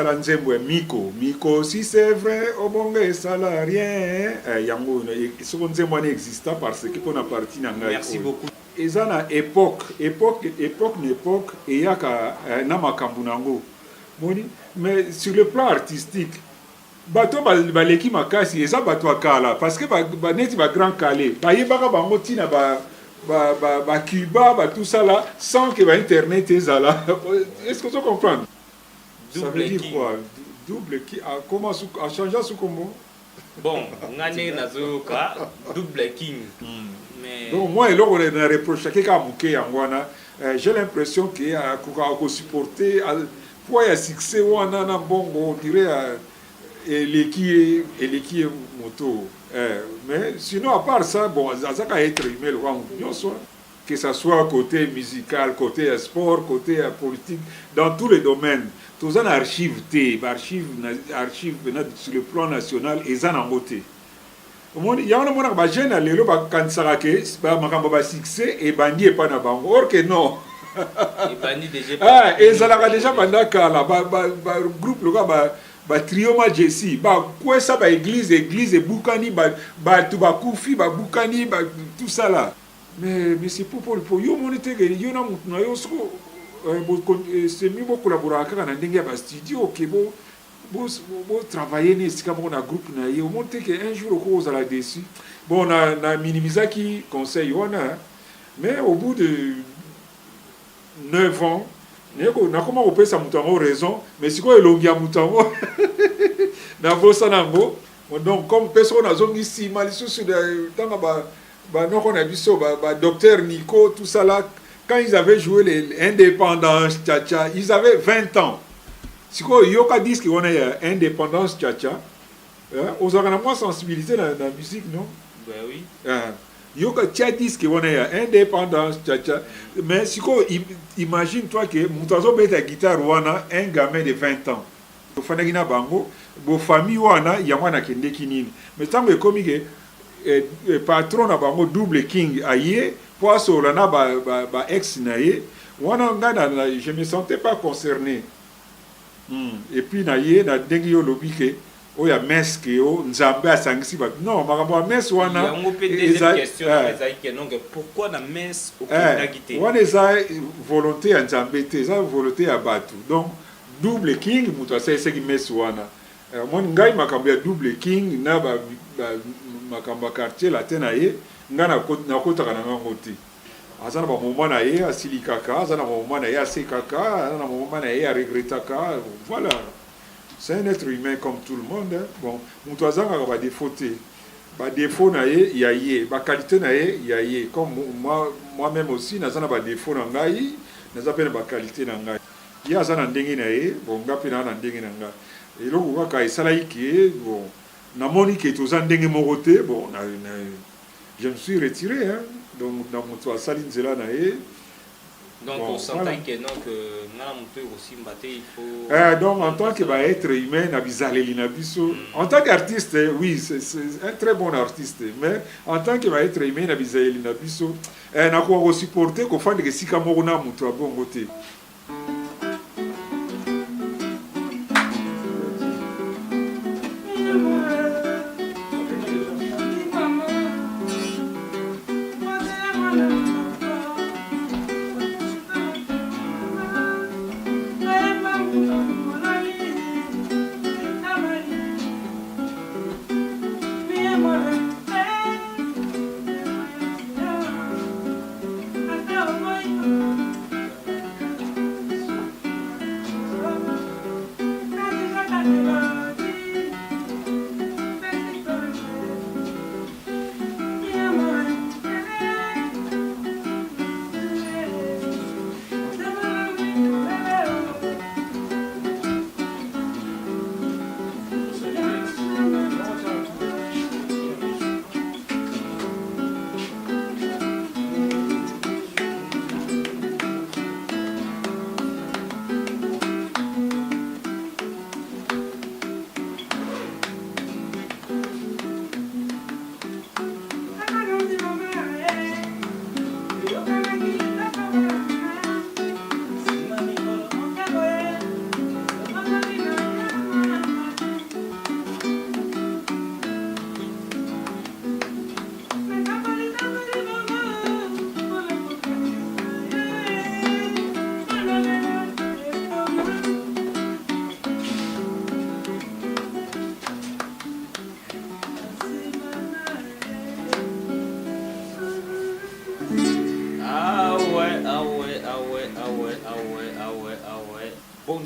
sala nzembo Miko si c'est vrai obonga sala rien yango soko nzembo na exista parce que pona partie na ngai. Merci beaucoup. Eza na époque et yaka na makambu nango moni mais sur le plan artistique bato baleki makasi eza bato akala parce que ba neti ba grand calé ba yebaka bango tina ba Cuba tout ça là sans que ba internet ezala. Est-ce que tu comprends? Ça veut dire quoi? Double qui a comment a changé sous comment? Bon, ngane nazoka double king. Mais donc moi et là on a reproché quelqu'un mouké yangwana. J'ai l'impression qu'il a supporté pour y succès wana na bongo on dirait qui est moto. Mais sinon à part ça bon ça ka être humain le rang que ça soit côté musical, côté sport, côté politique, dans tous les domaines. Tous en archives archives sur le plan national et ça en beauté. Il y a un jeune à l'élo quand ça a succès et bandi et pas na bango. Or que non. et bandi déjà. Et ça l'a déjà banda kala groupe le gars trio ma Jessie quoi ça église et boukani tout koufi boukani tout ça là. Mais c'est pour yo moniter que yo na mutuna yo so c'est mieux pour collaborer avec un ndenge ba studio que bon travailler ni sika mon groupe na yo monter que un jour ko za la dessus bon na minimiser qui conseil wana mais au bout de 9 ans na comment on peut ça mutango raison mais siko elongia mutango na bossa nango donc comme personne a zongi si mal sous de tanga non on a vu ça docteur Nico tout ça là quand ils avaient joué les indépendance tcha ils avaient 20 ans si quoi yoka disent qu'on a indépendance tcha aux organes sensibilité dans la musique non ben oui yoka tcha disent qu'on a indépendance tcha mais si quoi imagine toi que mutazo beta guitare wana un gamin de 20 ans fanagina bango bo famille wana yamwana kende kinini mais tant que comme patron na bango double king aye poiso lana ba ex naye wana ngana je me sentais pas concerné et puis naye na dengi yo lobike o ya meske o nzambe asangisi ba non makambo mes wana eza question que non pourquoi na mes au Guinée wana eza volonté ya nzambe te eza volonté ya batu donc double king muto asese ki mes wana mon ngai makambo ya double king na ba makamba quartier latin na ye ngana na kota kana ngoti azana ba moment na ye asilikaka azana moment na ye asekaka azana moment na ye regretaka voilà c'est un être humain comme tout le monde hein. Bon muto azanga ba défaut na ye ya ye ba qualité na ye ya ye comme moi même aussi nazana ba défaut na ngai nazapena ba qualité na ngai ya azana ndenge na ye bon ngapi na ndenge na ngai eloko kaka esala iki bon na moni que tous en dengue moroté bon je me suis retiré hein donc dans mon toit saline zela na e donc bon, on s'entend voilà. Que non que ngana monter aussi mbaté il faut donc en tant que être humain na bizaleli na biso en tant qu'artiste oui c'est un très bon artiste mais en tant que être humain na bizaleli na biso na ko supporter ko fande que sika moko na muto abongo te.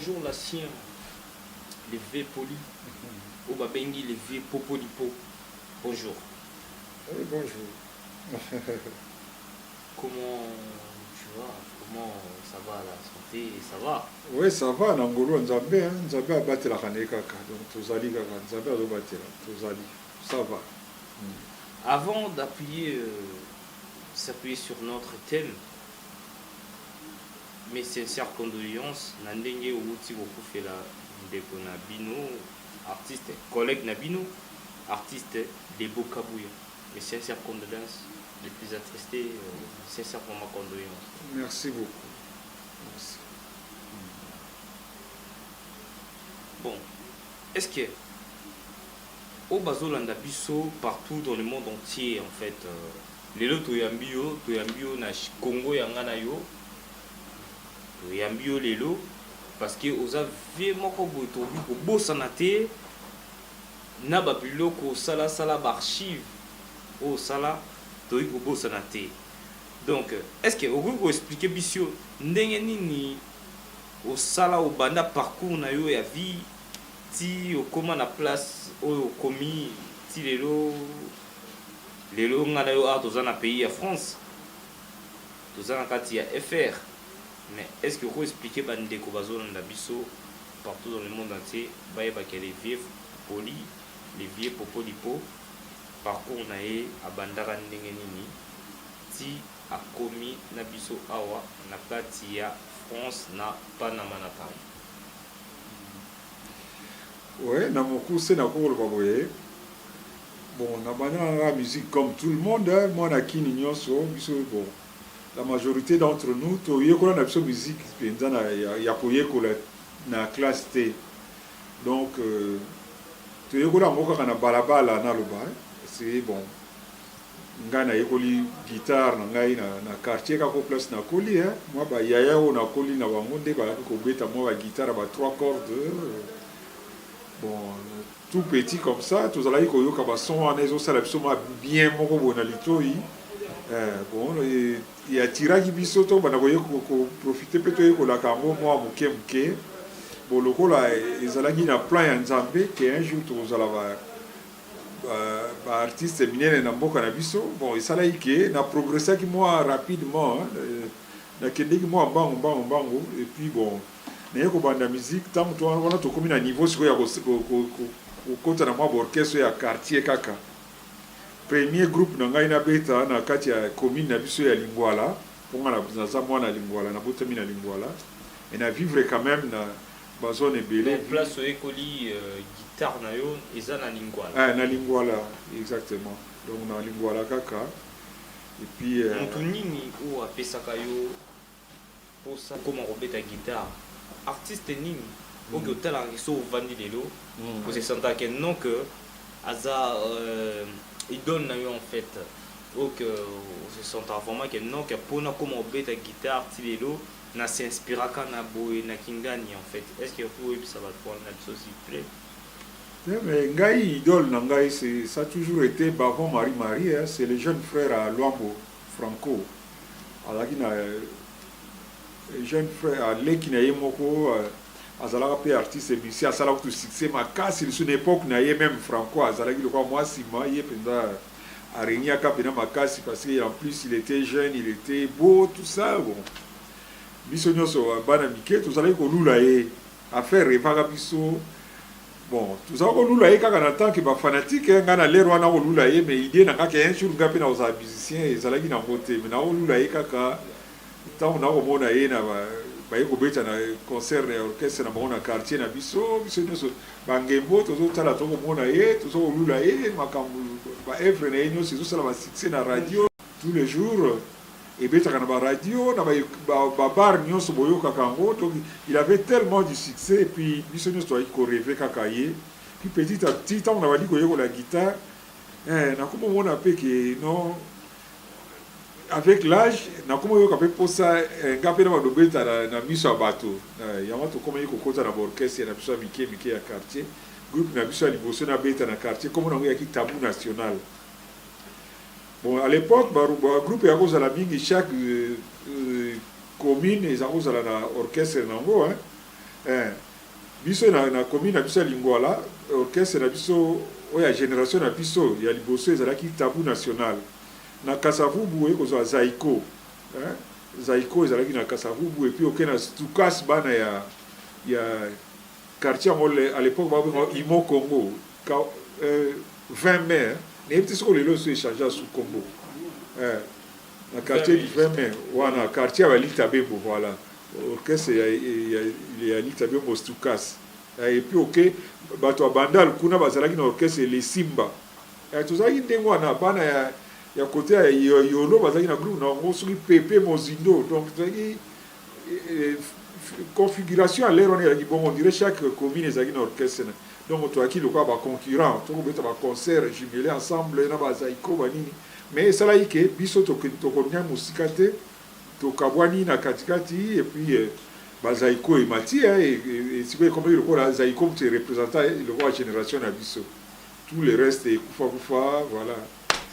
bonjour la sien, les V poli, ou babengi les V popolipo. Bonjour. Oui, bonjour. Comment tu vas? Comment ça va la santé? Ça va? Oui, ça va, Nangolo, Nzambe, Nzambe a battu la Kanekaka, donc Tozali, Nzambe a battu la Tozali, ça va. Avant d'appuyer, s'appuyer sur notre thème, mes sincères condoléances, Nandenge Outi Wokufela Ndeko Nabino, artiste, collègue Nabino, artiste Debo Kabouya. Mes sincères condoléances, les plus attristés, sincèrement ma condoléance. Merci beaucoup. Merci. Bon, est-ce que au Bazolanda Bisso, partout dans le monde entier, en fait, les lots Toyambio, na Congo Yangana yo, Toyambio les lots, parce que aux aviez moko boitobi ko bosanate, na babiloko sala archive, au sala, toi ko bosanate. Donc, est-ce que vous pouvez expliquer Bissio, ndenge nini au sala au banda parcours na yo ya vie ti au comment na place au commis ti lelo ngana yo a tozana pays ya France tozana kati ya FR, mais est-ce que vous pouvez expliquer bande ko bazolanda biso partout dans le monde entier baye ba les vieux poli les vieux popolipo parcours na ye abandaka ndenge nini ti a commis na biso awa na kati ya France na Panama na Paris. Oui, na mokuse na kolo baboye. Bon, na bana la musique comme tout le monde, moi na kini nyonso, biso bon. La majorité d'entre nous, to yekola na biso musique penza na ya koyekola na classe T. Donc to yekola moka na balabala na loba, c'est bon. Nga na yekoli guitare na ngai na quartier kako place na koli moi ba yaya o na koli na bangonde ba ko beta moi ba guitare ba 3 cordes bon tout petit comme ça tous allait ko yoka ba son en ezo sala biso ma bien moko bona litoi bon il y a tiragi biso to bana ko yeko profiter peto yeko la kango moi muke bon lokola ezalaki na plan ya Nzambe que un jour tous allait artiste minene na mboka na biso bon esala ike na progresser ki moi rapidement na kendeki moi mbango et puis bon na yeko banda musique tant to wana to komi na niveau siko ya ko kota na moi orchestre ya quartier kaka premier groupe na ngai na beta na kati ya commune na biso ya Lingwala ponga na za mwana Lingwala na botami na Lingwala et na vivre quand même na bazone belé place ekoli guitare na yo eza na Lingwala. Ah na Lingwala exactement. Donc na Lingwala kaka et puis mutu nini o apesaka yo posa comment robeta guitare artiste nini oki otala so vandi lelo ko se senta que non que aza idole na yo en fait ok se senta vraiment que non que pona comment robeta guitare ti lelo na s'inspiraka na boye na kingani en fait. Est-ce que vous pouvez ça va prendre la chose s'il vous plaît? Mais ngai idole na ngai c'est ça a toujours été Bavon Marie c'est le jeune frère à Luambo Franco alaki na jeune frère à leki na yemoko azalaka pe artiste bisi asala ku succès makasi sur une époque na ye même Franco azalaki le quoi moi sima ye penda arenia kapena makasi parce que en plus il était jeune, il était beau tout ça bon biso nyonso bana mike tozalaki kolula ye affaire revaka biso bon tozalaki kolula ye kaka na tant que bafanatique nga na lero wana kolula ye mais idée na kaka un jour nga mpe na kozala musicien ezalaki nango te mais na kolula ye kaka ntango na komona ye na baye kobeta na concert ya orchestre na bango na quartier na biso nyonso bangembo tozotala tokomona ye tozokolula ye makambo baevre na ye nyonso ezosala basuccès na radio tous les jours et bien na ba radio na ba bar nyonso boyoka kango donc il avait tellement du succès et puis biso nyonso to rêver kaka ye puis petit à petit tant on a dit ko la guitare na comme on a pe que non avec l'âge na comme yoka pe posa ngape na badobeta na miso bato ya mato comme yiko kota na orchestre na biso mike ya quartier groupe na biso liboso na beta na quartier comme on a ki tabou national. Bon, à l'époque, le groupe est à cause de la mingi, chaque commune est à cause de l'orchestre. biso na commune na biso ya Lingwala orchestre na biso oya génération na biso ya liboso ezalaki tabou national na Kasavubu ekozwa Zaiko Zaiko ezalaki na Kasavubu et puis okena Stukas bana ya quartier à l'époque Imo Congo 20 mai ne petit soko lelo so échanger sous Congo na quartier du 20 mai wana quartier ya Litabembo voilà orchestre ya Litabembo Stukas et puis ok bato bandal kuna bazalaki na orchestre les Simba tozalaki ndengo wana bana ya côté ya Yolo bazalaki na groupe na ngo soki Pepe Mozindo donc tozalaki configuration à l'air on est bon on dirait chaque commune ezalaki na orchestre donc toaki le quoi ba concurrent to beta ba concert jumelé ensemble na ba Zaiko banini mais ça là ike biso to konya musika te to kabwani na katikati et puis ba Zaiko et Mati et si vous comprenez le quoi Zaiko te représentant le roi génération na biso tout le reste est kufa voilà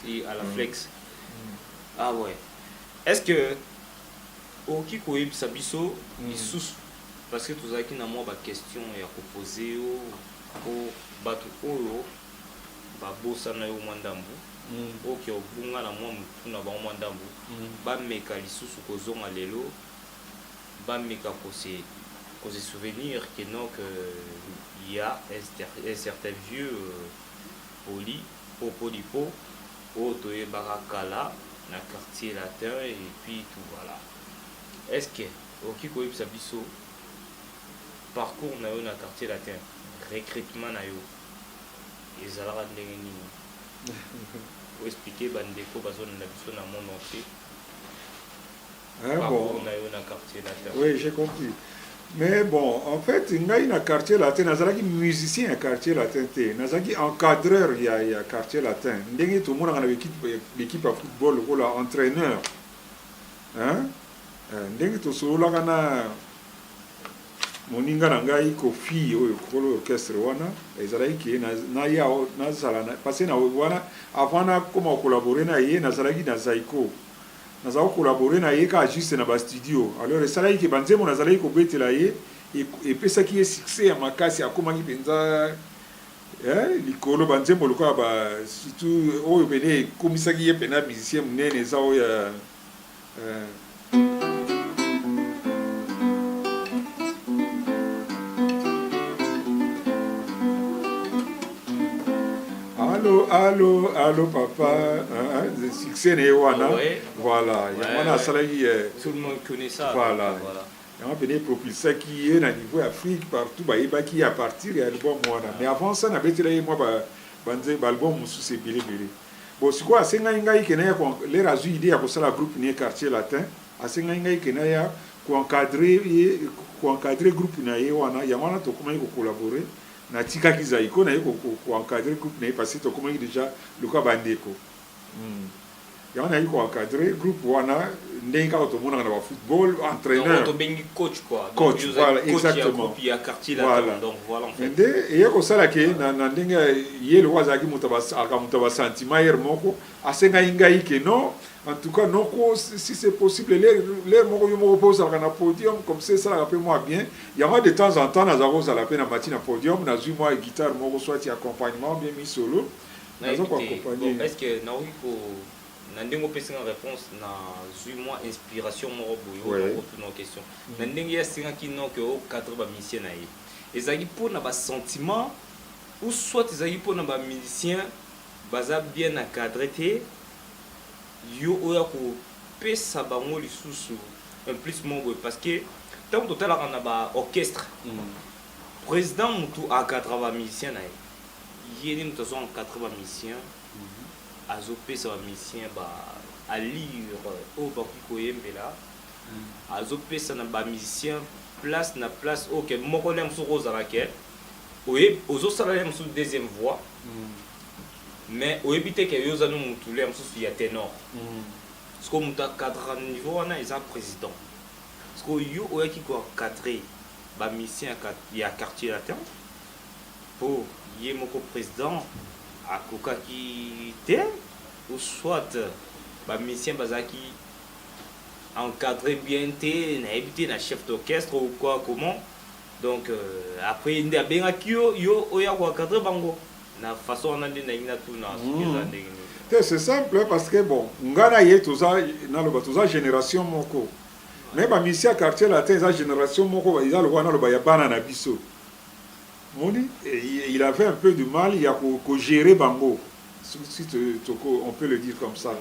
et à la flex ah ouais est-ce que oki koyeb sabiso isusu parce que tozalaki na mwa baquestion ya kopose o bato oyo babosana yo mwa ndambu oki obunga na mwa mutu na bango mwa ndambu bameka lisusu kozonga lelo bameka kose souvenir que non que il y a un certain vieux poli popolipo oyo toyebaka kala na quartier latin et puis tout voilà. Est-ce que oki koyebisa biso parcours na yo na quartier latin recrutement na yo ezalaka ndenge nini o expliquer bandeko bazolanda biso na monde entier parcours na yo na quartier latin. Oui, j'ai compris. Mais bon, en fait, ngai na quartier latin nazalaki musicien à quartier latin te nazalaki encadreur ya quartier latin ndenge tout le monde na l'équipe à football ou la entraîneur ndenge tosololaka na moninga na ngai Kofi oyo kolo orchestre wana ezalaki na ya nazala parce na wana avant na comment collaborer na ye nazalaki na Zaiko nazala collaborer na ye ka juste na ba studio alors esalaki ke banzemo nazalaki kobetela ye epesaki ye succès ya makasi akomaki mpenza likolo banzembo lokola ba surtout oyo pene komisaki ye pena musicien munene eza oyo Allô papa le succès n'est wana voilà yamana salaki tout le monde connaît ça voilà yamana pene propulsé qui est na niveau Afrique partout ba ibaki à partir ya album wana mais avant ça na betela ye moi banze album musu c'est bilé bon c'est quoi asenga ngai kena ya les razu idée ya kosala groupe ni quartier latin asenga ngai kena ya ko encadrer groupe na ye wana yamana to comment ko collaborer na tika Zaiko na yeko ko encadrer groupe na parce que comment déjà le quoi bandeko ya na yeko encadrer groupe wana ndenga to mona na football entraîneur to bengi coach quoi coach voilà exactement puis à quartier là donc voilà en fait et yeko sala ke na ndenga ye le wazaki mutaba sentiment hier moko asenga ingai ke non en tout cas non si c'est possible les moko yo moko pose na podium comme ça rappelle moi bien il y a de temps en temps na zako la peine na matin podium na zui moi guitare moko soit accompagnement bien mis solo na zako accompagner est-ce que na ko na ndengo pesa une réponse na zui moi inspiration moko boyo pour nos questions na ndenge ya singa kino que au cadre ba musicien na ye ezaki pour na ba sentiment ou soit ezaki pour na ba musicien baza bien encadré te yo oya ko pesa bango lisusu un plus mongo parce que tant total on a ba orchestre président mutu a 80 musiciens na yé ni mutu son 80 musiciens azo pesa ba musiciens ba à lire au ba ko yembela azo pesa na ba musiciens place na place OK moko na mso roza laquelle oye ozo sala mso deuxième voix mais au éviter que yo zanu mutule amso ya ténor parce que muta cadre niveau wana ils président parce que yo oyaki ko cadrer ba mission ya quartier latin pour yé moko président a kokaki te ou soit ba mission bazaki encadrer bien te na éviter na chef d'orchestre ou quoi comment Donc après inde abengaki yo oya koencadre bango na façon wana nde nalingi natuna soki eza ndenge nini. C'est simple parce que bon ngana ye naloba toza génération moko mais bamisi ya quartier latin eza génération moko eza lokwa naloba ya bana na biso moni il avait un peu de mal ya kogérer bango si on peut le dire comme ça.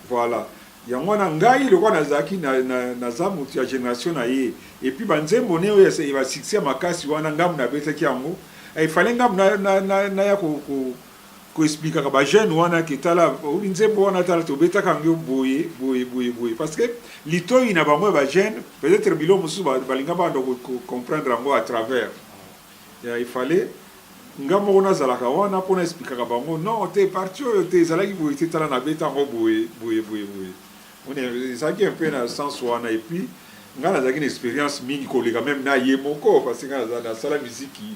Voilà. Yango na ngai lokwa nazaki naza mutu ya génération na ye et puis banzembo ne oyo eba succès makasi wana ngamu na betaki yango il fallait ngamu na ya ko expliquer ba jeune wana ki tala nzembo wana tala to betaka ngyo boye parce que litoi na bango ba jeune peut-être bilo musu balinga ba ndo comprendre yango à travers il fallait ngamu ona zalaka wana pona expliquer bango non te parti te zalaki boye te tala na betango boye on est ça qui un peu dans le sens où on a et puis on a une expérience mingi collègue même na yemoko parce que dans la salle musique qui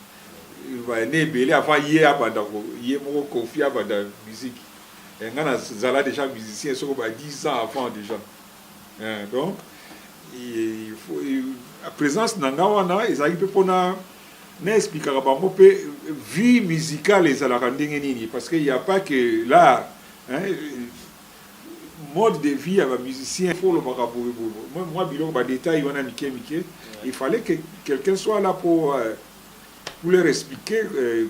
va né belé avant hier abandako yemoko confia dans musique et on a zala déjà musicien sur 10 ans avant déjà donc il faut la présence nanga wana ezali pe pona na expliquer bango pe vie musicale ezala ndenge nini parce que il y a pas que là mode de vie à un musicien, il faut le voir. Moi, détail, il fallait que quelqu'un soit là pour leur expliquer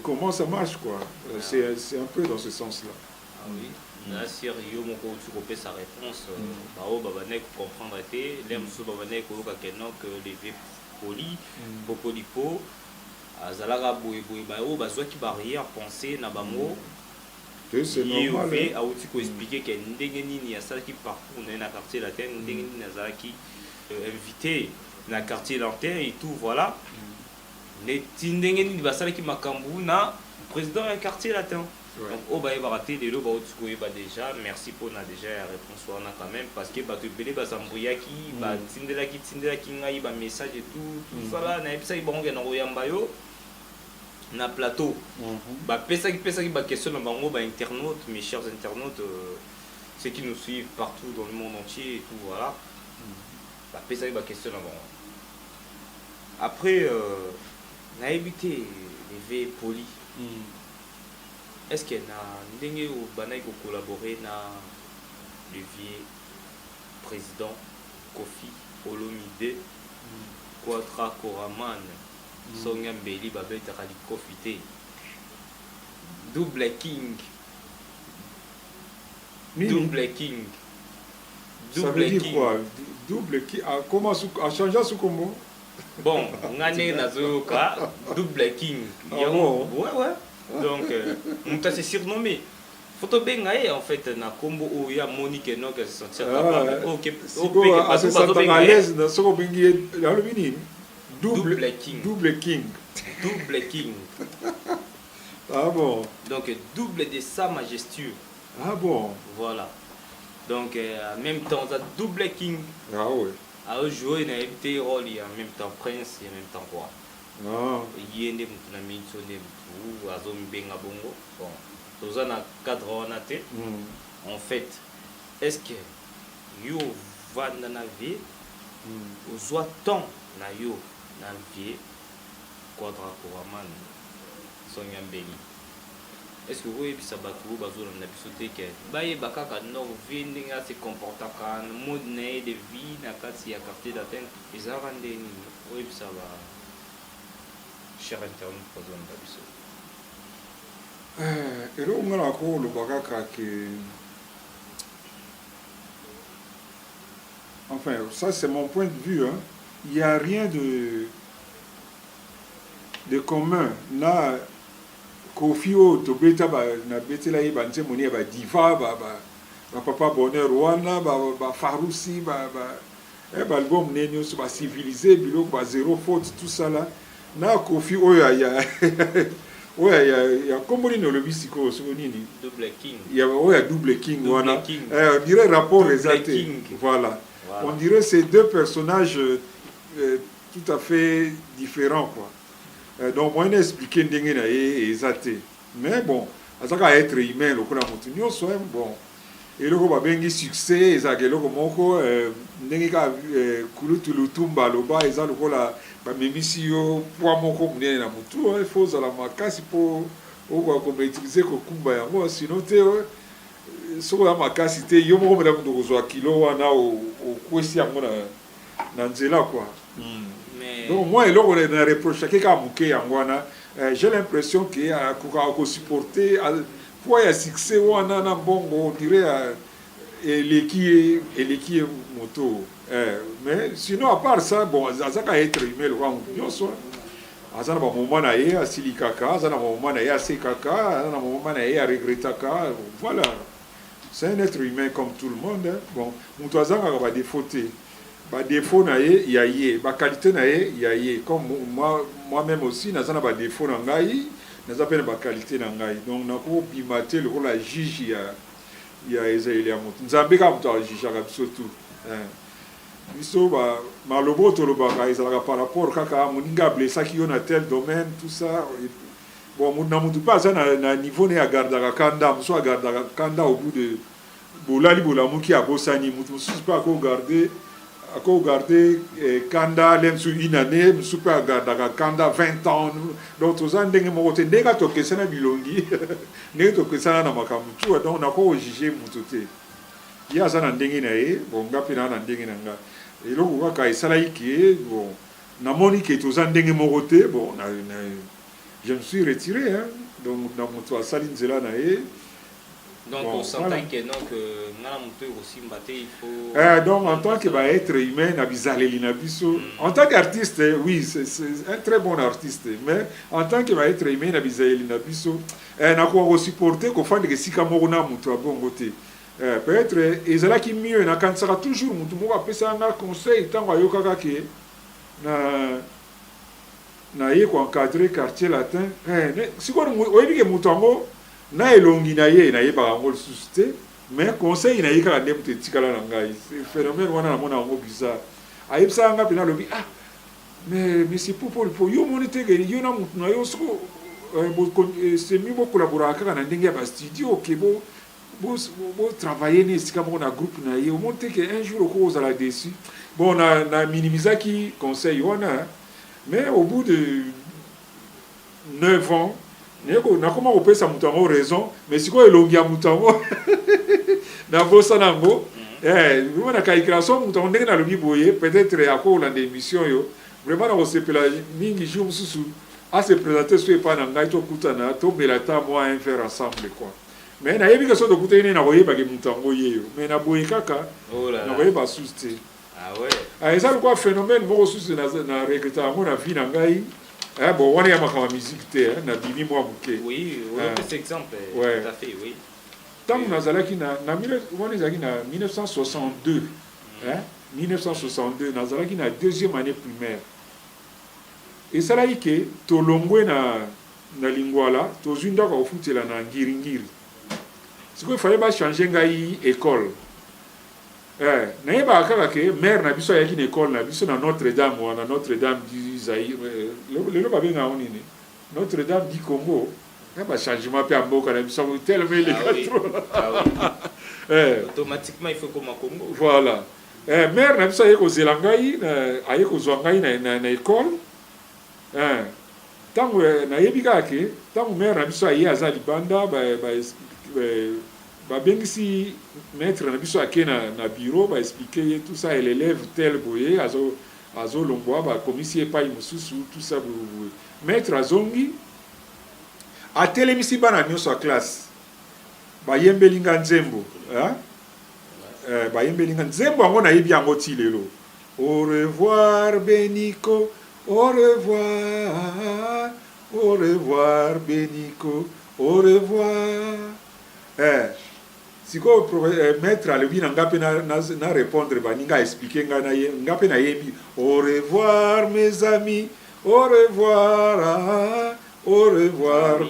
comment ça marche, quoi. C'est un peu dans ce sens-là. Ah oui. Là, si Rio Moko tu copies sa réponse, Bao Babanek comprendre été, l'aime sous Babanek ou Kakeno que les V poli, Popolipo, Azalaga Boui Bao, Bazoa qui barrière penser Nabamo. C'est normal. Il faut expliquer qu'il y a un qui parcours dans le quartier latin, qui invité dans le quartier latin et tout, voilà. Les Tindengeni qui m'a cambou na président du quartier latin. Donc, au bail baraté, les lots, déjà, merci pour la déjà réponse quand même, parce que bah tu belé bah Zambouyaki, bah Tindela qui n'a pas message et tout ça là, n'a pas ça, ils vont gagner en Royambayo. Na plateau bah pesa qui question dans bango bah internautes, mes chers internautes, ceux qui nous suivent partout dans le monde entier et tout, voilà, bah pesa qui question dans bango après na évité les V poli est-ce qu'il y a ndenge ou banay ko collaborer na le vieux président Kofi Olomide Quadra Koraman Sonia Mbeli Babet Rali Kofité Double King ça veut dire quoi? Double King comment a changé sous combo bon on a né nazoka Double King ouais donc on t'a surnommé photo bengae en fait na combo oya Monique no que se sentir capable OK à se sentir à l'aise dans ce bengi dans le mini Double King. Ah bon. Donc double de sa majestueux. Ah bon. Voilà. Donc en même temps on a Double King. Ah oui. A joué na évité rôle en même temps prince et en même temps roi. Ah. Yende mutuna minso ne tout azomi benga bongo. Bon. Toza na cadre on a té. En fait, est-ce que yo va na vie ou soit temps na yo na vie Quadra Koraman Sonia Mbeli est-ce que vous avez ça batou bazo na biso te ke baye bakaka no vie ndinga se comportaka mode ne de vie na kati ya quartier latin ezara ndeni oui ça va cher internet pour zone na biso ero ngala ko lo bakaka ke enfin ça c'est mon point de vue hein. Il n'y a rien de commun. Na Kofio to beta na betela yi banze moni ba diva ba papa bonheur wana ba Farousi ba album nenyo so ba civilisé bilo ba zéro faute tout ça là. Na Kofi oya ya comme ni le bisiko so nini Double King. Il y a Double King wana. On dirait rapport exalté. Voilà. On dirait ces deux personnages tout à fait différent quoi. Donc moi j'ai expliqué ndenge na exacté mais bon ça va être humain le kuna mutu nyonso bon eloko babengi succès ezalaka eloko moko ndenge kaka kulutu lutumba aloba eza lokola bamemisi yo poids moko monene na motu ifo ozala makasi mpo okoka komaîtrise kokumba yango sino te soki oza makasi te yo moko mena moto kozwa kilo wana okwesi yango na nzela quoi. Donc moi eloko na reprochake kaka moke yango wana j'ai l'impression ke akoka kosupporte poids ya succès wana na mbongo on dirait eleki ye moto mais sinon à part ça bon azaka être humain le rang nyonso aza na bamoment na ye asilikaka aza na bamoment na ye asekaka aza na bamoment na ye aregretaka voilà c'est un être humain comme tout le monde bon moto azangaka badefo te badefo na ye ya ye baqualité na ye ya ye comme moi-même aussi naza na badefo na ngai naza mpe na baqualité na ngai donc nakobima te lokola juge ya ezaleli ya moto nzambe kaka moto ajugeaka biso tu biso maloba tolobaka ezalaka par rapport kaka moninga ablesaki yo na tel domaine tout ça bon na motu mpe aza na niveau ne agardaka kanda mosu agardaka kanda au bout de bolali bolamuki abosani motu mosusu mpe akogarde kanda le mosu une année mosusu mpe agardaka kanda 20 ans donc toza ndenge moko te ndenge tokesana bilongi ndenge tokesana na makambo tu donc nakojuge motu te ye aza na ndenge na ye bon nga mpe naa na ndenge na nga eloko kaka esalaki ke bon namoni ke toza ndenge moko te bon je me suis retiré donc na moto asali nzela na ye donc bon, on s'entend voilà. Que non que ngana moto aussi mbate il faut donc en tant que être humain na bizaleli na biso en tant qu'artiste oui c'est un très bon artiste mais en tant que être humain na bizaleli na biso na ko supporter ko fande ke sika moko na moto abongo te peut-être ezalaki mieux nakanisaka toujours motu moko apesanga conseil ntango ayokaka ke na ye koencadre quartier latin sikoyo oyebi ke moto yango na elongi na ye nayebaka yango lisusu te mais conseil na ye kaka nde moto etikala na ngai phénomène wana namona yango bizarre ayebisaka nga mpena alobi mais c'est po yo moni te ke yo na motu na yo siko semi bokolaboraka kaka na ndenge ya bastudio oke bo travailler ne esika moko na groupe na ye omoni te ke un jour oko ozala dessus bon na minimisaki conseil wana mais au bout de 9 ans nakoma kopesa moto yango raison mais sikoyo elongi ya moto yango nabosana yango na calculation moto yango ndenge nalobi boye peut-être akolanda émission yo vraiment nakosepela mingi jour mosusu ase présenter so epa na ngai tokutana tomela ta moi un faire ensemble quoi mais nayebi ke so tokutani ne nakoyebake moto yango ye yo mais naboye kaka nakoyeba susu te eza lokwa phénomène moko susu na regreta yango na vie na ngai bon wana ya makambo musique te na bimi mwa moke oui cet exemple ouais. Tout à fait oui ntango nazalaki wana ezalaki na 1962 1962 nazalaki na deuxième année primaire esalaki ke tolongwe na lingwala tozwi ndako kofutela na ngiringiri sikoyo efale bachange ngai école nayebaka kaka ke mare na biso ayaki na école na biso na Notre-Dame wana Notre-Dame du Zaïre lelo babenga yango nini Notre-Dame du Congo bachangement mpe ya mboka na biso tellement eleka trop automatiquement il faut comme Congo voilà mare na biso aye kozela ngai aye kozwa ngai na école ntango nayebi kaka ke ntango mare na biso aye aza libanda babengisi maître na biso ake na bureau baexplike ye tout ça l'élève tel boye azolongwa bakomisi epai mosusu tout ça boye maître azongi atelemisi bana nyonso ya classe bayembelinga nzembo bayembelinga nzembo yango nayebi yango ti lelo au revoir Benico au revoir Benico au revoir siko maître alobi na nga mpe na répondre baninga expliquer nga mpe nayebi au revoir mes amis au revoir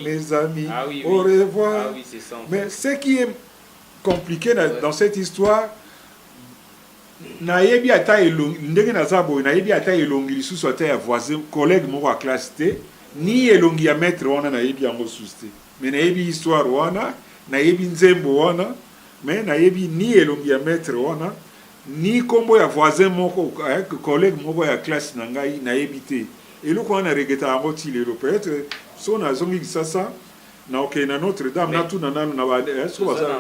mes amis au revoir mais ce qui est compliqué dans cette histoire nayebi ata ndenge naza boye nayebi ata elongi lisusu ata ya voisin collègue moko ya classe te ni elongi ya maître wana nayebi yango susu te mais nayebi histoire wana nayebi nzembo wana mais nayebi ni elongi ya maître wana ni kombo ya voisin moko collègue moko ya classe na ngai nayebi te eloko wana regeta yango ti lelo peut-être so nazongi sasa na okende na Notre Dame na tuna nano na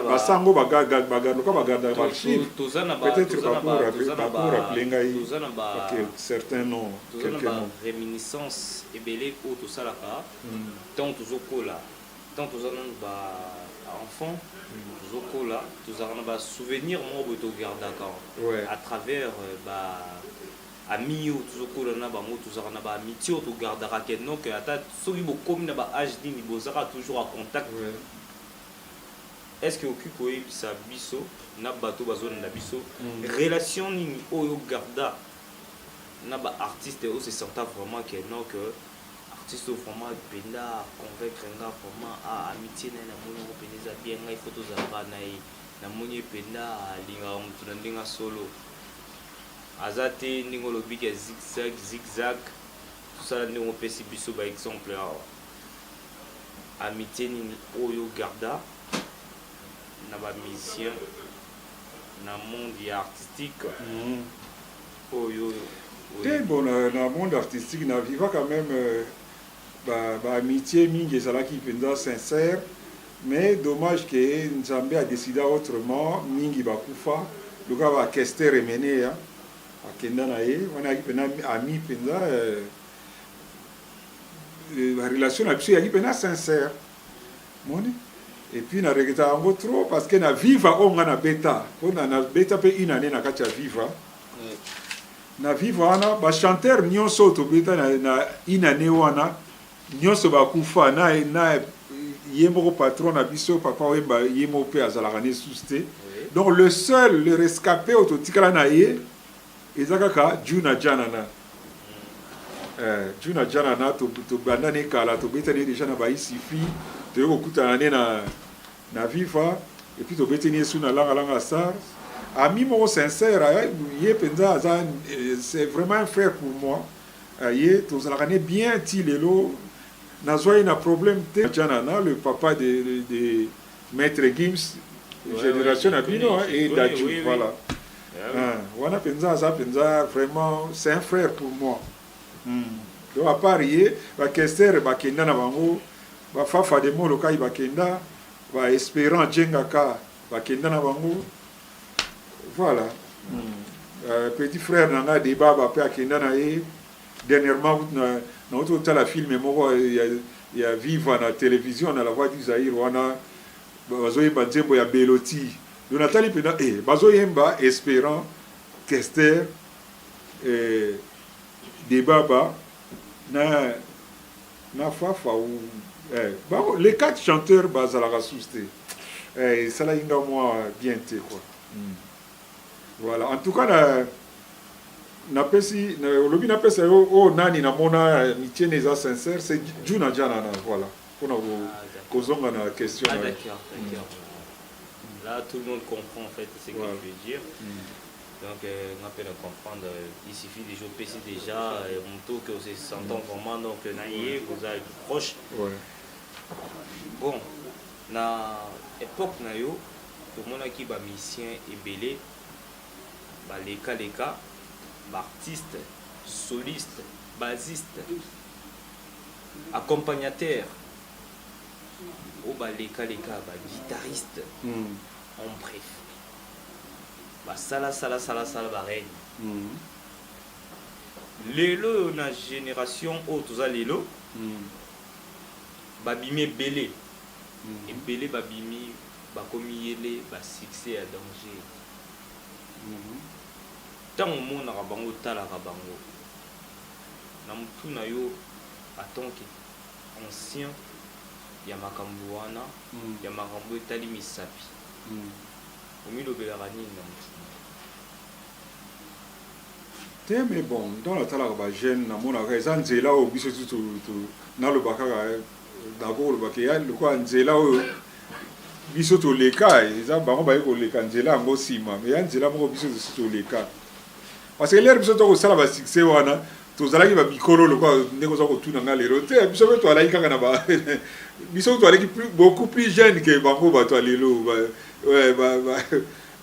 basango bagaluka bagarda archive peut-être pour rappeler ngai certains noms quelques noms réminiscence ebele o to salaka tant tozokola tant tozana ba enfant tozokola tozana ba souvenir mo bo to gardaka à travers ba ami ou tozokola na bango tozana ba amitié to gardaka ke donc ata soki bokomi na ba âge dini bozaka toujours en contact. Est-ce que occupe sa biso na bato bazone na biso relation nini oyo garda na ba artiste o se senta vraiment que non que artiste vraiment penda convaincre nga vraiment a amitié na moni ko peneza bien ngai photo za bana na moni penda linga mutu na ndinga solo azate ndingo lobiki zigzag tout ça ndingo pesi biso ba exemple amitié nini oyo garda na ba musicien na monde artistique oyo te bon na monde artistique na viva quand même ba amitié mingi ezalaki mpenza sincère mais dommage que Nzambe a décidé autrement mingi bakufa luka ba Kester Emene ya akenda na ye wana yaki pena ami mpenza la relation na biso yaki pena sincère moni et puis na regeta yango trop parce que na viva onga na beta pona na beta pe une année na kati ya viva na viva wana ba chanteur nyonso to beta na une année wana nyonso bakufa na yemoko patron na biso papa wemba yemo pe azalaka ne susté donc le seul le rescapé autotikala na ye ezakaka Juna Janana Juna Janana to bandane kala to beta ne déjà na ba isifi to kokutana ne na viva et puis to beta ne suna langa star ami mon sincère ye penza c'est vraiment un frère pour moi ye to zalakane bien ti lelo nazwa na problème te Janana le papa de maître Gims génération abino et Dadju voilà wana penza za penza vraiment c'est un frère pour moi donc à part ye ba Kester ba kenda na bango ba fafa de molo kai ba kenda ba espérant jengaka ba kenda na bango voilà petit frère nanga de baba pe akenda na ye dernièrement na auto tala film moko ya vivre na télévision na la voix du Zaïre wana bazoyemba nzembo ya Beloti donatali pena bazoyemba espérant Kester de baba na fafa ou les quatre chanteurs bazalaka susté ça la inga moi bien te quoi voilà en tout cas na pesi lobi na pesa o nani na mona mitié za sincère c'est Juna Janana voilà pour nous kozonga na question d'accord. Là tout le monde comprend en fait ce que je veux dire. Donc on appelle à comprendre il suffit de jouer PC déjà mon tour que c'est s'entend vraiment donc naïe vous êtes proche. Bon na époque na yo tout le monde qui ba musicien ebélé ba leka artiste, soliste, bassiste, accompagnateur, ou leka, guitariste, en bref. Sala, règne. Lelo, na génération haute, lelo, babime belé. Et belé, babimi, bakomi yele, succès à danger. Tant au monde a bango talaka bango na mutu na yo atant que ancien ya makambo wana ya makambo etali misapi omilobelaka nini na mutu te mais bon dans la talaka ba jeune na monaka eza nzela oyo biso tu nalobaka d'abord lobaka ya lokwa nzela oyo biso toleka eza bango baye koleka nzela yango nsima mais ya nzela moko biso toleka parce que l'air biso to ko sala ba succès wana tozalaki bamikolo lokola ndenge oza kotuna nga lelo te biso mpe toalaki kaka na biso toalaki beaucoup plus jeune ke bango bato ya lelo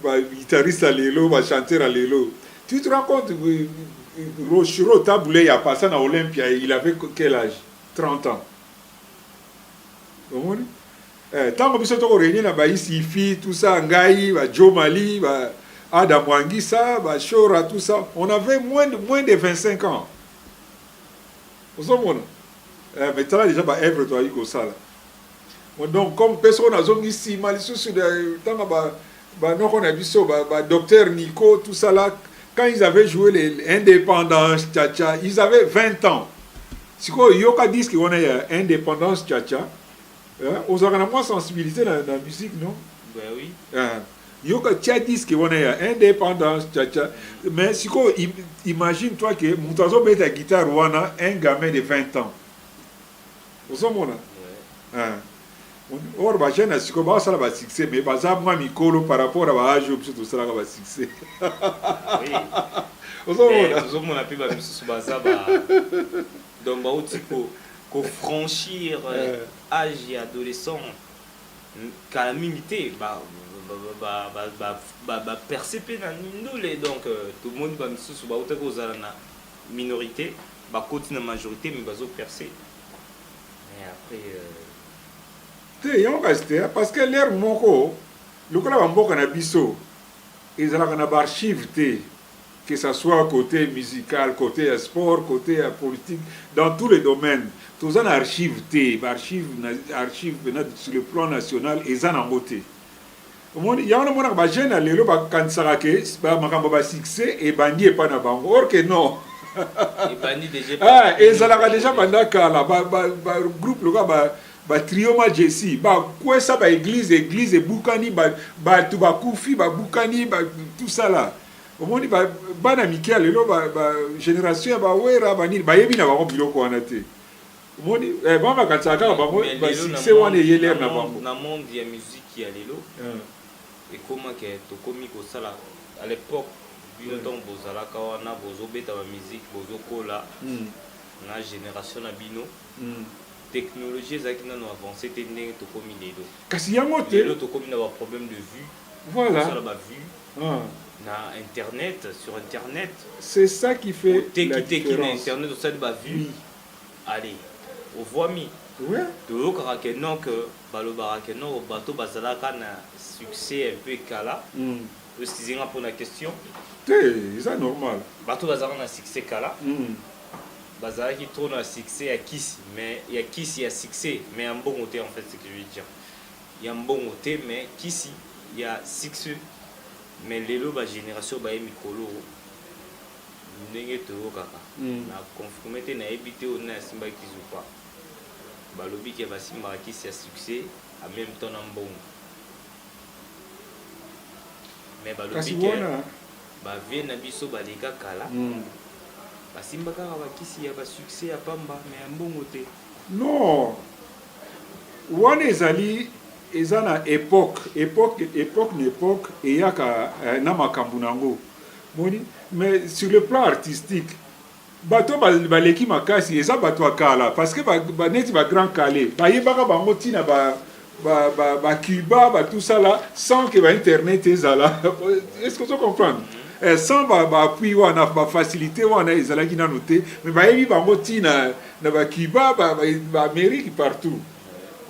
guitariste à lelo chanteur à lelo. Tu te rends compte Rochero Taboulé il a passé à Olympia, il avait quel âge? 30 ans. Tant que biso toko réunir na ici fi tout ça ngai Joe Mali Adam Wangisa Shora tout ça, on avait moins de 25 ans. Vous savez mais tu as déjà œuvre toi iko sala. Donc comme personne a zongi ici malisous de tant non on a vu ça docteur Nico tout ça là quand ils avaient joué les Indépendance Tcha ils avaient 20 ans. Si quoi yoka disent qu'on a Indépendance Tcha aux a moins sensibilité dans la musique non? Ben oui. Yoka Tcha disent qu'on a Indépendance Tcha mais si quoi imagine toi que Moutazo met ta guitare wana un gamin de 20 ans. Vous savez or ba jeune siko ba sala ba succès mais ba za mwa mikolo par rapport à ba âge biso to sala ba succès. Oui. Ozo mona pe ba biso ba za ba donc ba outi ko franchir âge et adolescent calamité ba perceper na ndule donc tout le monde ba biso ba outa ko zala na minorité ba continue na majorité mais ba zo percer. Et après parce que l'air moko le cas va mboka na biso ils ont un archive que ça soit côté musical côté sport côté politique dans tous les domaines tous en archive archive sur le plan national ils en beauté il y a un moment ba jeune lelo ba kansaka ke ba makambo ba succès et bandi pas na bango or que non et bandi déjà ils ont déjà bandaka là ba groupe le ba trio ma Jessie ba kwesa ba église et bukani ba tu ba kufi ba bukani ba tout ça là au moins ba na Michael lelo ba génération ba wera ba ni ba yebi na ba biloko wana te au moins ba ba katsaka ba succès wana yeler na bango na monde ya musique ya lelo et comment que to komi ko sala à l'époque bino ton bozalaka wana bozo beta ba musique bozo kola na génération na bino technologie ezalaki nano avancé te ndenge tokomi lelo kasi yango te lelo tokomi na problème de vue voilà sur la vue na internet sur internet c'est ça qui fait la différence na internet au sein de ba vue allez au voit mi ouais to kaka que non que balobara que non bato bazalaka na succès un peu kala parce qu'ils ont pour la question c'est normal bato bazalaka na succès kala bazalaki trop na succès à Kiss mais il y a Kiss il y a succès mais un bon côté en fait c'est ce que je veux dire il y a un bon côté mais Kiss il y a succès mais lelo ba génération ba mikolo ndenge to kaka na confirmer te na ebité on na simba kizupa ba lobi ke ba simba Kiss il y a succès en même temps un bon mais ba lobi ke ba vie na biso ba leka kala basimbaka bakisi ya succès ya pamba mais un bon côté non wana ezali eza na époque eyaka na makambo nango moni mais sur le plan artistique bato baleki makasi eza bato akala parce que neti ba grand calé bayebaka bango tina ba Cuba tout ça là sans que ba internet ezala est-ce que tu comprends sans appui wana ba facilité wana ezalaki na noté mais bayebi bango tina na ba Cuba ba Amérique partout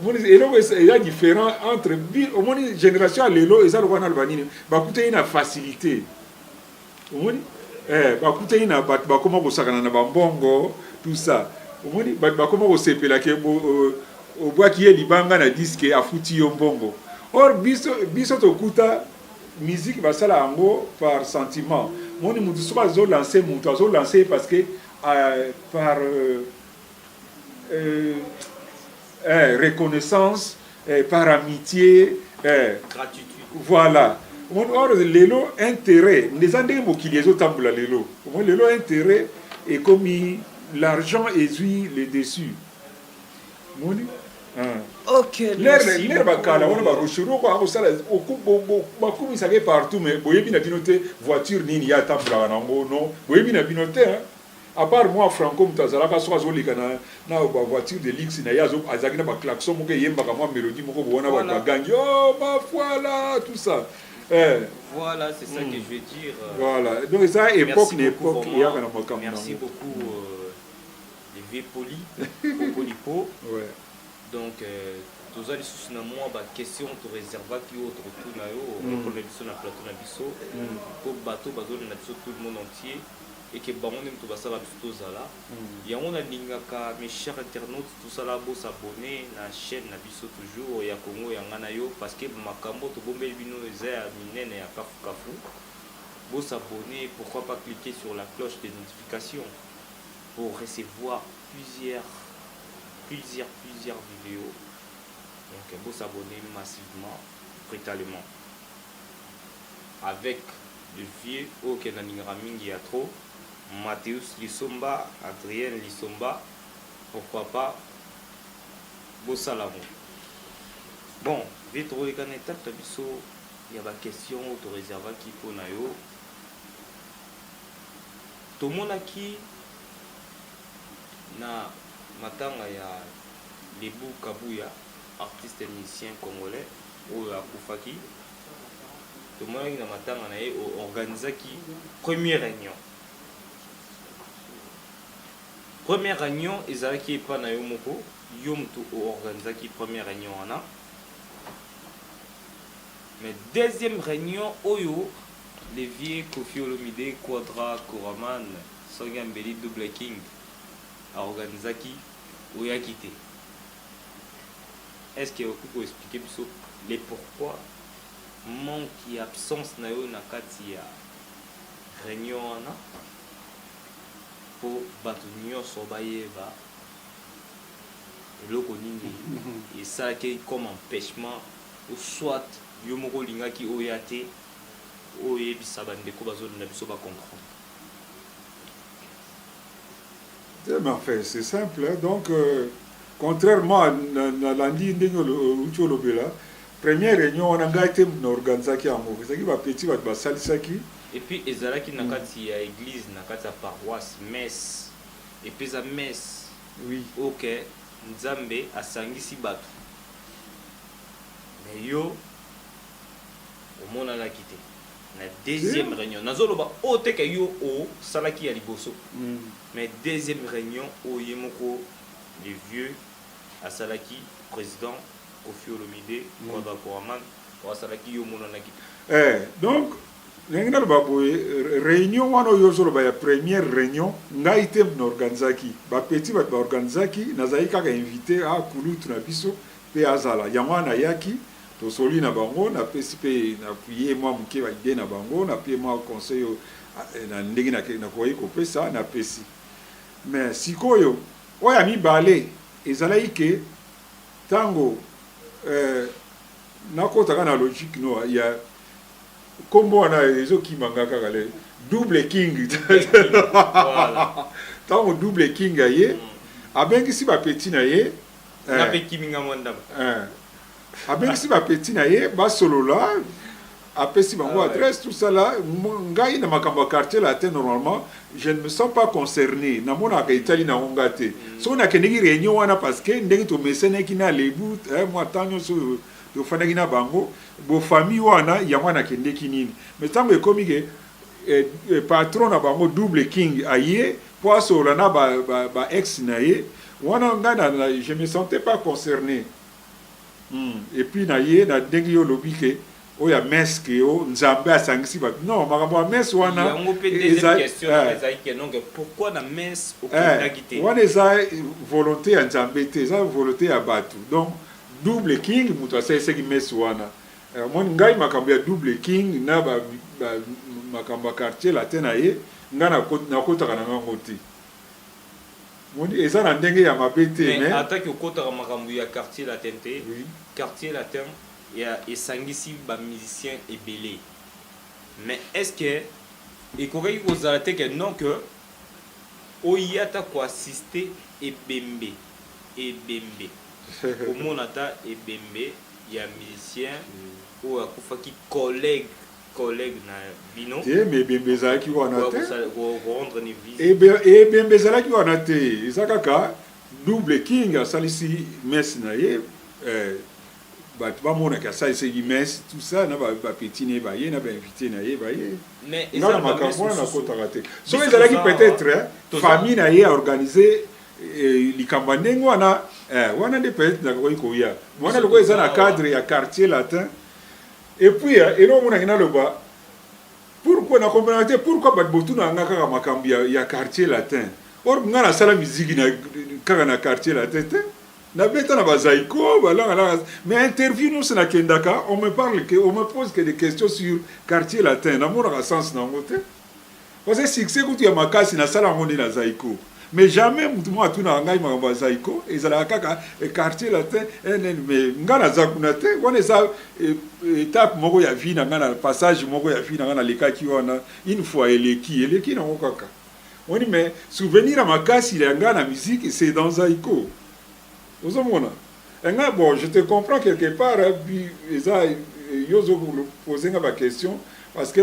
et là il y a différent entre au moins génération lelo ezalo wana banini ba kuté na facilité au moins ba kuté na ba koma ko sakana na bambongo tout ça au moins ba koma ko sepela ke au bois qui est libanga na disque afuti yo mbongo or biso to kuta musique basala ango par sentiment moni mutu soka zo lancer parce que par reconnaissance par amitié gratitude voilà or lelo intérêt les andé mokili ezo tambula lelo lelo intérêt et comme l'argent essuie le dessus moni ok l'air bakala on ba rochero ko sala ba comme ça partout mais boyebi na binote voiture nini ya tambula na ngo non boyebi na binote à part moi Franco mutazalaka so azolika na voiture de luxe na yazo azaki na ba klaxon moko yembaka moi mélodie moko bona ba gangi oh ma foi là tout ça voilà c'est ça que je veux dire voilà donc ça époque l'époque il y a kana makambo merci beaucoup les vieux poli polipo ouais donc toza lisusu na mwa baquestion toreserva ki oyo tokotuna yo répondre biso na plateau na biso po bato bazolanda biso tout le monde entier et que bango ndenge tobasala biso tozala yango nalingaka mes chers internautes tosala bosabone na chaîne na biso toujours ya Congo yanga na yo parce que makambo tobombeli bino eza ya minene ya kafukafu bosabone pourquoi pas cliquer sur la cloche de notification pour recevoir plusieurs vidéos. Donc vous s'abonner massivement, brutalement. Avec le vieux auquel il y a trop, Mathéus Lissomba, Adrien Lissomba, pourquoi pas Bossalamo. Bon, vite les candidates, il y a des questions autorisées qui pour nayo. Tout le monde qui na matanga ya Lebu Kabuya, artiste et musicien congolais, ou à Koufaki. Tout le monde qui na matanga na ye organisaki première réunion. Première réunion, ezalaki pas na yo moko, yo mutu organisaki première réunion wana. Mais deuxième réunion, oyo les vieux Kofi Olomide, Quadra, Koraman, Songambeli, Double King, a organisaki ou a quitté. Est-ce que vous pouvez expliquer les pourquoi manque et absence na yo na kati ya réunion wana pour bato nyonso bayeba eloko nini et ça qui comme empêchement ou soit yo moko lingaki oya te oyebisa bandeko bazolanda biso ba comprendre. Mais enfin, c'est simple, hein? Donc contrairement à l'andi la première réunion on a gâté organisaki en mauvais ça qui va petit va salisaki et puis ezalaki na kati ya église na kati ya paroisse messe et puis za messe oui OK nzambe asangisi bato mais yo omona la quitté la deuxième réunion nazoloba ote ke yo o salaki ya liboso mais deuxième réunion o yemoko les vieux asalaki président Kofi Olomide Quadra Koraman o asalaki yo mona na quitté donc ngena baboye réunion wana yozoloba ya première réunion ngai te organizaki ba petit ba organizaki nazali kaka invité a kulutu na biso pe azala yango na yaki tosoli na bango na pesi pe na prier moi muke ba idée na bango na pe moi conseil na ndenge na koyi kopesa na pesi mais sikoyo oya mibale ezalaki ke tango nakotaka na logique no ya kombo wana ezokimanga kaka le double king voilà tango double king aye abengisi ba petit na ye na pe kiminga mwanda abengisi ba petit na ye ba solola apesi bango adresse tout ça là ngai na makambo quartier latin normalement je ne me sens pas concerné na mona ka itali na ngate so na kenegi réunion wana parce que ndenge to mesene ki na lebu moi tanyo so to fanaki na bango bo famille wana yango na kendeki nini mais tango ekomi ke patron na bango double king aye poiso la na ba ex na ye wana ngana je me sentais pas concerné et puis na ye na ndenge yo lobike oya meske o nzambe asangisi ba non makambo ya messe wana yango pe deuxième question ezaki donc pourquoi na messe okendaki wana eza volonté ya nzambe te eza volonté ya bato donc double king mutu asalisaki messe wana moni ngai makambo ya double king na makambo ya quartier latin na ye nga nakotaka na ngango te moni eza na ndenge ya mabe te mais ataki okotaka makambo ya quartier latin te quartier latin et sangisi ba musicien ebele mais est-ce que ekoki kozala te que non que oyata ko assister ebembe omona ta ebembe ya musicien ou akufaki collègue collègue na bino te mais ebembe ezalaki wana te rendre ni visite ebembe ezalaki wana te eza kaka double king asalisi messe na ye bato bamonaki asalisaki messe tout ça na bapeti na ye baye na bainvité na ye baye nga na makambo wana nakotaka te soki ezalaki peut-être famille na ye aorganize likambo ndenge wana wana nde peut-être nakoki koya wana loko eza na cadre ya quartier latin et puis eloko omonaki naloba pourquoi na comprendre te pourquoi bato botuna nga kaka makambo ya quartier latin or nga nasala miziki kaka na quartier latin te nabeta na bazaiko balanga mais interview nous na kendaka on me pose que des questions sur quartier latin namonaka sens nango te parce que succès kutu ya makasi nasala yango nde na zaiko mais jamais mutu mo atuna ngai makambo ya zaiko ezalaka kaka quartier latin mais nga naza kuna te wana eza étape moko ya vie na nga na passage moko ya vie na nga nalekaki wana une fois eleki nango kaka oni mais souvenir ya makasi ya nga na musique c'est dans zaiko ozomona nga bon je te comprends quelque part puis eza yozo poser nga ba question parce que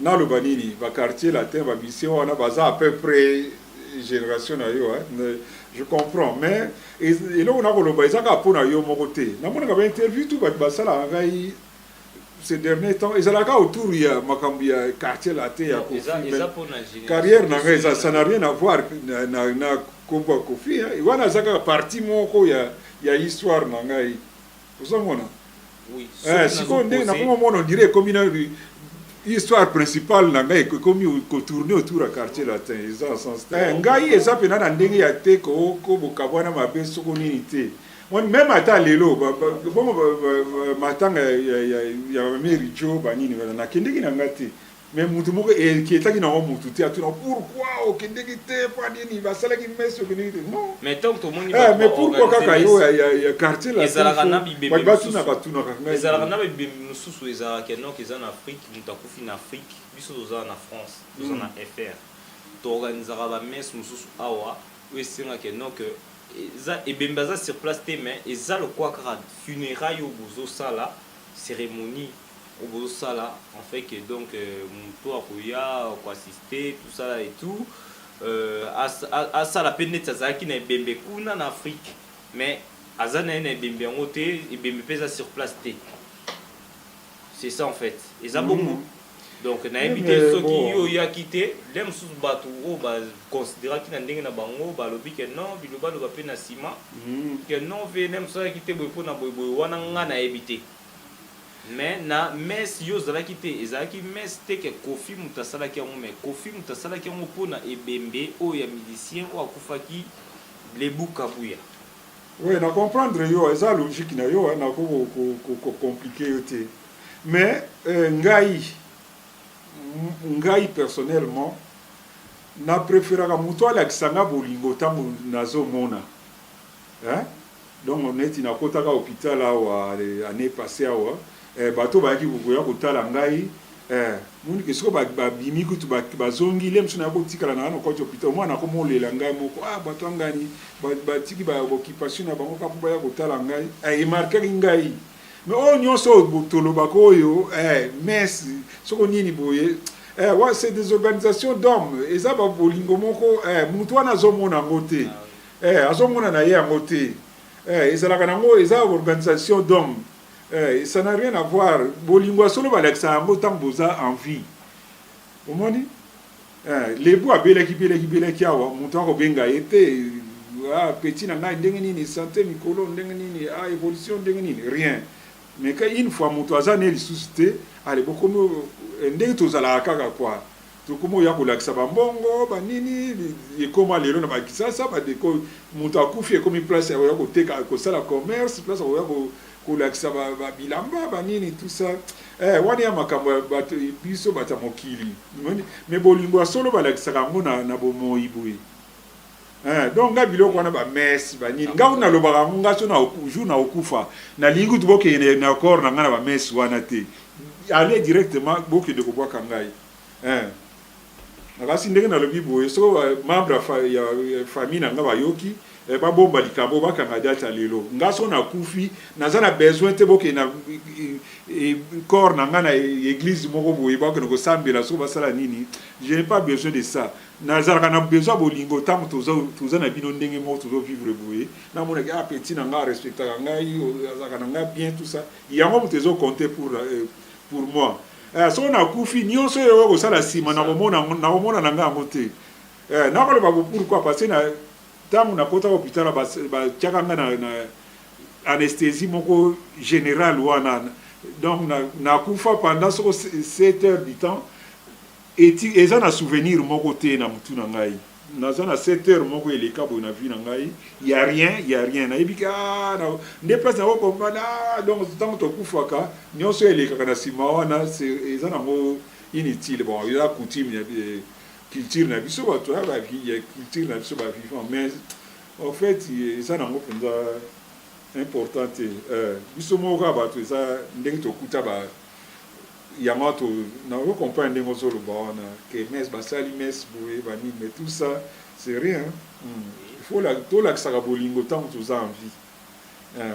naloba nini baquartier latin bamission wana baza à peu près génération na yo je comprends mais eloko nakoloba ezaka mpona yo moko te namonaka bainterview tu bato basalaka ngai ces derniers temps ezalaka autour ya makambo ya quartier latin ya Kofi carrière na ngai ça n'a rien à voir na kombo ya Kofi wana eza kaka partie moko ya histoire na ngai ozomona sikoyo ndenge nakomomona ondire ekomi na histoire principale na ngai ekomi kotourne autour ya quartier latin eza sens te ngai eza mpena na ndenge ya te kobokabwana mabe soko nini te même ata lelo matanga ya bameri jo banini nakendeki na nga te mais mutu moko ekietaki nango mutu te atuna pourquoi okendeki te po nini basalaki messe okendeki te non mais donc tomoni mais pourquoi kaka yo ya quartier latin ezalaka na bibembe batunaka ngai ezalaka na bibembe mosusu ezalaka enoke eza na afrique mutu akufi na afrique biso toza na france toza na fr toorganizaka bamesse mosusu awa oyo esengaka enoke eza ebembe aza sur place te mais eza lokwa kaka funérailles oyo bozosala cérémonie oyo bozosala en fait que donc moto akoya koassiste tout ça et tout asala mpe neti azalaki na ebembe kuna na afrique mais aza na ye na ebembe yango te ebembe mpe eza sur place te c'est ça en fait eza bongo donc nayebi te soki yo oyaki te nde mosusu bato oyo baconsideraki na ndenge na bango balobi ke non bilobaloba mpe na nsima ke non ve nde mosusu ayaki te boye mpo na boyeboye wana nga nayebi te mais na messe yo ozalaki te ezalaki messe te ke Kofi moto asalaki yango mais Kofi moto asalaki yango mpona ebembe oyo ya musicien oyo akufaki Lebu Kabuya. Oui, na comprendre yo eza logique na yo na ko compliqué yo te mais ngai personnellement na préféraka moto alakisanga bolingo ntango nazomona donc neti nakotaka hôpital awa année passée awa bato bayaki koya kotala ngai monike siko babimi kutu bazongi le mosu na kotikala na koti hôpital omwana nakomolela ngai moko bato angani batiki baoccupation na bango kapo baya kotala ngai emarkaki ngai mais oyo nyonso tolobaka oyo messe soko nini boye c'est des organisations d'hommes eza babolingo moko motu wana azomona yango te azomona na ye yango te ezalaka nango eza organisation d'hommes ça n'a rien à voir bolingo asolo balakisa yango ntango boza en vie omoni lebu abeleki awa motu akobenga ye te petit na ngai ndenge nini santé mikolo ndenge nini évolution ndenge nini rien mais que une fois moto aza ne lisusu te ale bokomi ndenge tozalaka kaka kwa tokomi oya kolakisa bambongo banini ekoma lelo na bakisasa badeko moto akufi ekomi place oya koteka kosala commerce place oya kolakisa babilamba banini tout ça wana ya makambo bato biso bata mokili mais bolingo asolo balakisaka yango na bomoi boye donc nga biloko wana bamesse banini nga nalobaka yango nga so jour na okufa nalingi kutu bokende na corps na nga na bamesse wana te aller directement bokende kobwaka ngai nakasi ndenge nalobi boye soko membre ya famille na nga bayoki ba bomba likambo ba kanga data lelo ngaso na kufi naza na besoin te boke na corps na ngana église moko boye ba ko sambela so basala nini. Je n'ai pas besoin de ça. Naza kana besoin bolingo tant tuza na bino ndenge mo tuzo vivre boye na mona ga petit na nga respecta ngai azaka na nga bien tout ça. Yango mutezo compter pour moi. So na kufi nyonso yo ko sala sima na komona na nga mote. Na ko le ba pourquoi parce que na tant na kota hôpital ba tiaka nga na anesthésie moko générale wana donc na kufa pendant 7 heures du temps et ils ont un souvenir moko te na mutu na ngai na zana 7 heures moko eleka bo na vie na ngai y a rien na ibika na ne place na ko bana donc tant to kufaka nyonso eleka na sima wana c'est ils ont mo inutile bon il y a coutume culture na biso ba to ba vie culture na biso ba vivant mais en fait ça na ngo penza importante biso moko ba to ça ndenge to kuta ba yamato na ko comprendre ngo solo ba wana que mes ba sali mes boye ba ni mais tout ça c'est rien il faut la to la sakabolingo tant que tu as envie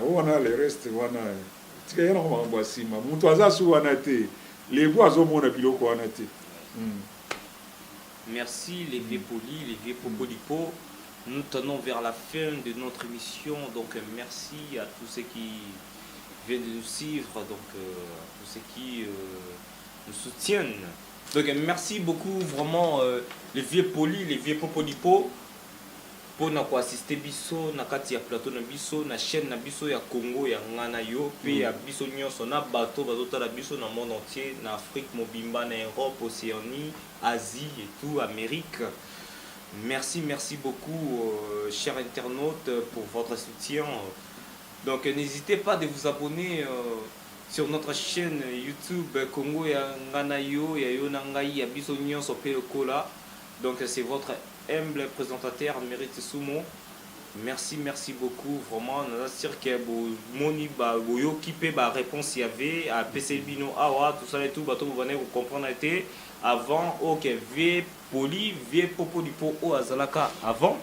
on a le reste wana tika yana ko ba sima mutu azasu wana te les bois zo mona biloko wana te. Merci les vieux polis, les vieux popolipo. Nous tenons vers la fin de notre émission, donc merci à tous ceux qui viennent de nous suivre, donc à tous ceux qui nous soutiennent. Donc merci beaucoup vraiment les vieux polis, les vieux popolipo pour nous assister biso na kati ya plateau na biso na chaîne na biso ya Congo ya ngana yo pe ya biso nyonso na bato bazotala biso na monde entier na Afrique mobimba na Europe, Océanie, Asie et tout Amérique. Merci beaucoup chers internautes pour votre soutien. Donc n'hésitez pas de vous abonner sur notre chaîne YouTube Congo ya ngana yo ya yo nangai ya biso nyonso pe lokola. Donc c'est votre humble présentateur Mérite Soumo. Merci beaucoup vraiment na sûr que moni ba boyo kipe ba réponse y avait à PC Bino awa tout ça et tout bato vous venez vous comprendre été avant OK V poli V popo du po o azalaka avant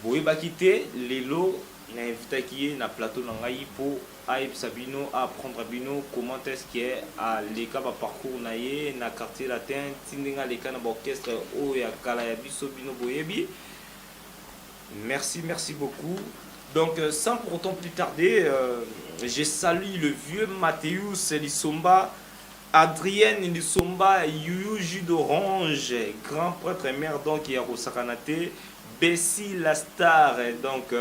boye ba quitter lelo na invité qui na plateau na ngai pour aïb sabino apprendre bino comment est-ce qui est à l'écart parcours naie na quartier latin tindinga leka na orchestre o ya kala ya biso bino boyebi. Merci beaucoup. Donc sans pour autant plus tarder, je salue le vieux Mathéus Lissomba, Adrienne Lissomba, Yuyu Jus d'Orange, grand prêtre maire donc qui est à Rosakanate, Bessie la star donc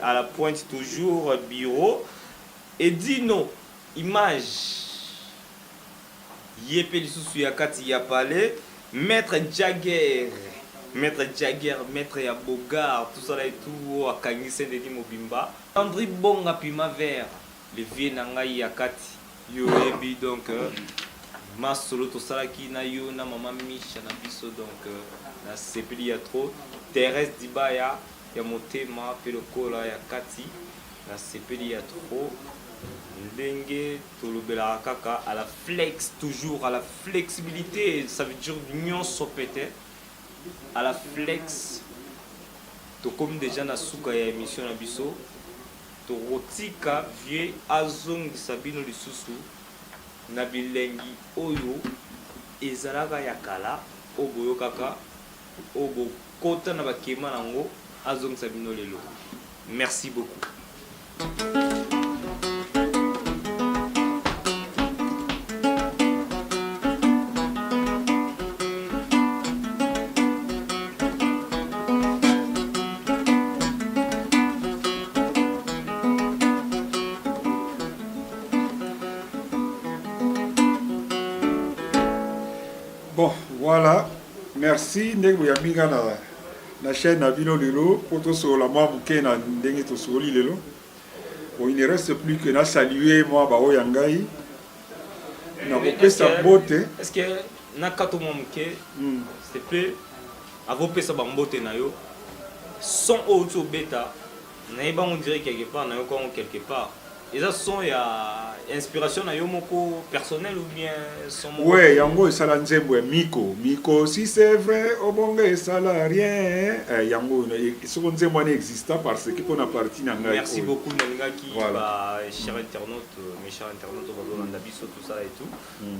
à la pointe toujours bureau, et Dino image Yepe Lissusu Yakati Yapale, Maître Jagger, Maître Yabogar, tout ça là et tout, à Kangi Saint-Denis Mobimba. André Bonga Primavera, le vieux Nangai Yakati, Yoebi donc, Masolo Tosalaki na yo, na Maman Micha na biso donc, na Sepeli ya trop, Thérèse Dibaya, Yamotema, Pelokola Yakati, na Sepeli ya trop, Ndenge, Tolobela Kaka, à la flex, toujours à la flexibilité, ça veut dire l'union sopete. À la flex to comme déjà na suka ya émission na biso to rotika vie azong sabino lisusu na bilengi oyo ezalaka ya kala oboyo kaka obo kota na bakema nango azong sabino lelo. Merci beaucoup. Bon, voilà. Merci. Ndenge ya minga na chaîne na bino lelo poto so la moi muke na ndenge to soli lelo. Bon, il ne reste plus que na saluer moi ba oyangai. Na kopesa bote. Est-ce que na kato mo muke s'il te plaît avo pesa ba mbote na yo son auto beta na iba on dirait quelque part na yo quand quelque part Et ça son ya inspiration na yo moko personnel ou bien son moko? Ouais, yango esala nzembo ya Miko si c'est vrai obonga esala rien yango soko nzembo wana exista parce que pona partie na ngai. Merci beaucoup nalingaki voilà. Ba chers internautes, mes chers internautes bazolanda biso tout ça et tout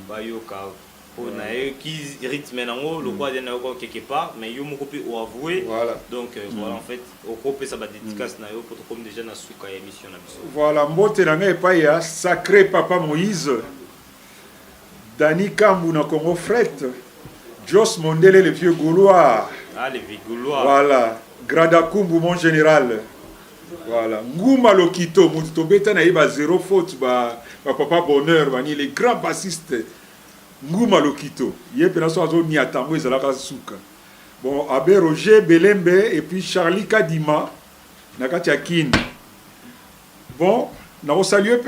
ba yoka on a qui rythme nango le quoi na yo quelque part mais yo moko pe o avouer voilà. Donc voilà en fait au coupe ça ba dédicace na yo pour comme déjà na suka émission na biso. Voilà, mbote na ngai pa ya sacré papa Moïse Dani Kambu na Congo Fret, Jos Mondele le vieux Gaulois. Ah les vieux Gaulois. Voilà, Grada Kumbu mon général. Voilà, Ngouma Lokito mutu beta na iba zéro faute ba papa bonheur bani les grands bassistes. Ngouma Lokito, yé pena so azo ni atango ezalaka suka. Bon, Abbé Roger Belembe et puis Charlie Kadima nakati ya Kin. Bon, na saluer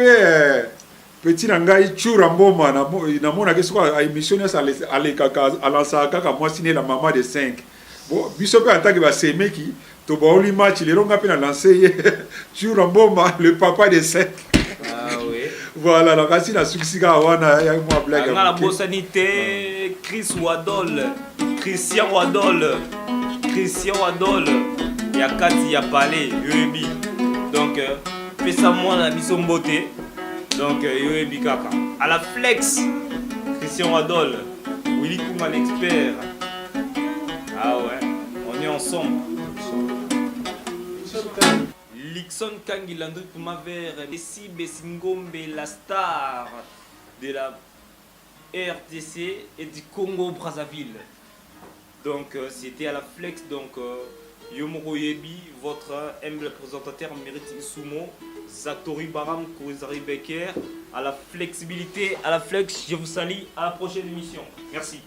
petit nangai Chura Mboma na mona ke so a émission ça ale kaka alansa kaka moi signé la maman de 5. Bon, biso pe attaque ba semeki to ba oli match le ronga pe na lancer Chura Mboma le papa de 5. Ah oui. Voilà, la kasi na suksika wana ya moi blague. La bossanité Chris Wadol, Christian Wadol, ya Kati ya Palais, Yoebi. Donc fais ça moi la mission beauté. Donc Yoebi kaka. À la flex, Christian Wadol, Willy Kouma l'expert. Ah ouais, on est ensemble. Lixon Kangilandu Pumaver, Messi Bessingombe, la star de la RDC et du Congo-Brazzaville. Donc c'était à la flex, donc Yomoro Yebi, votre humble présentateur mérite Sumo, Satori Baram, Kouzari Becker, à la flexibilité, à la flex, je vous salue, à la prochaine émission. Merci.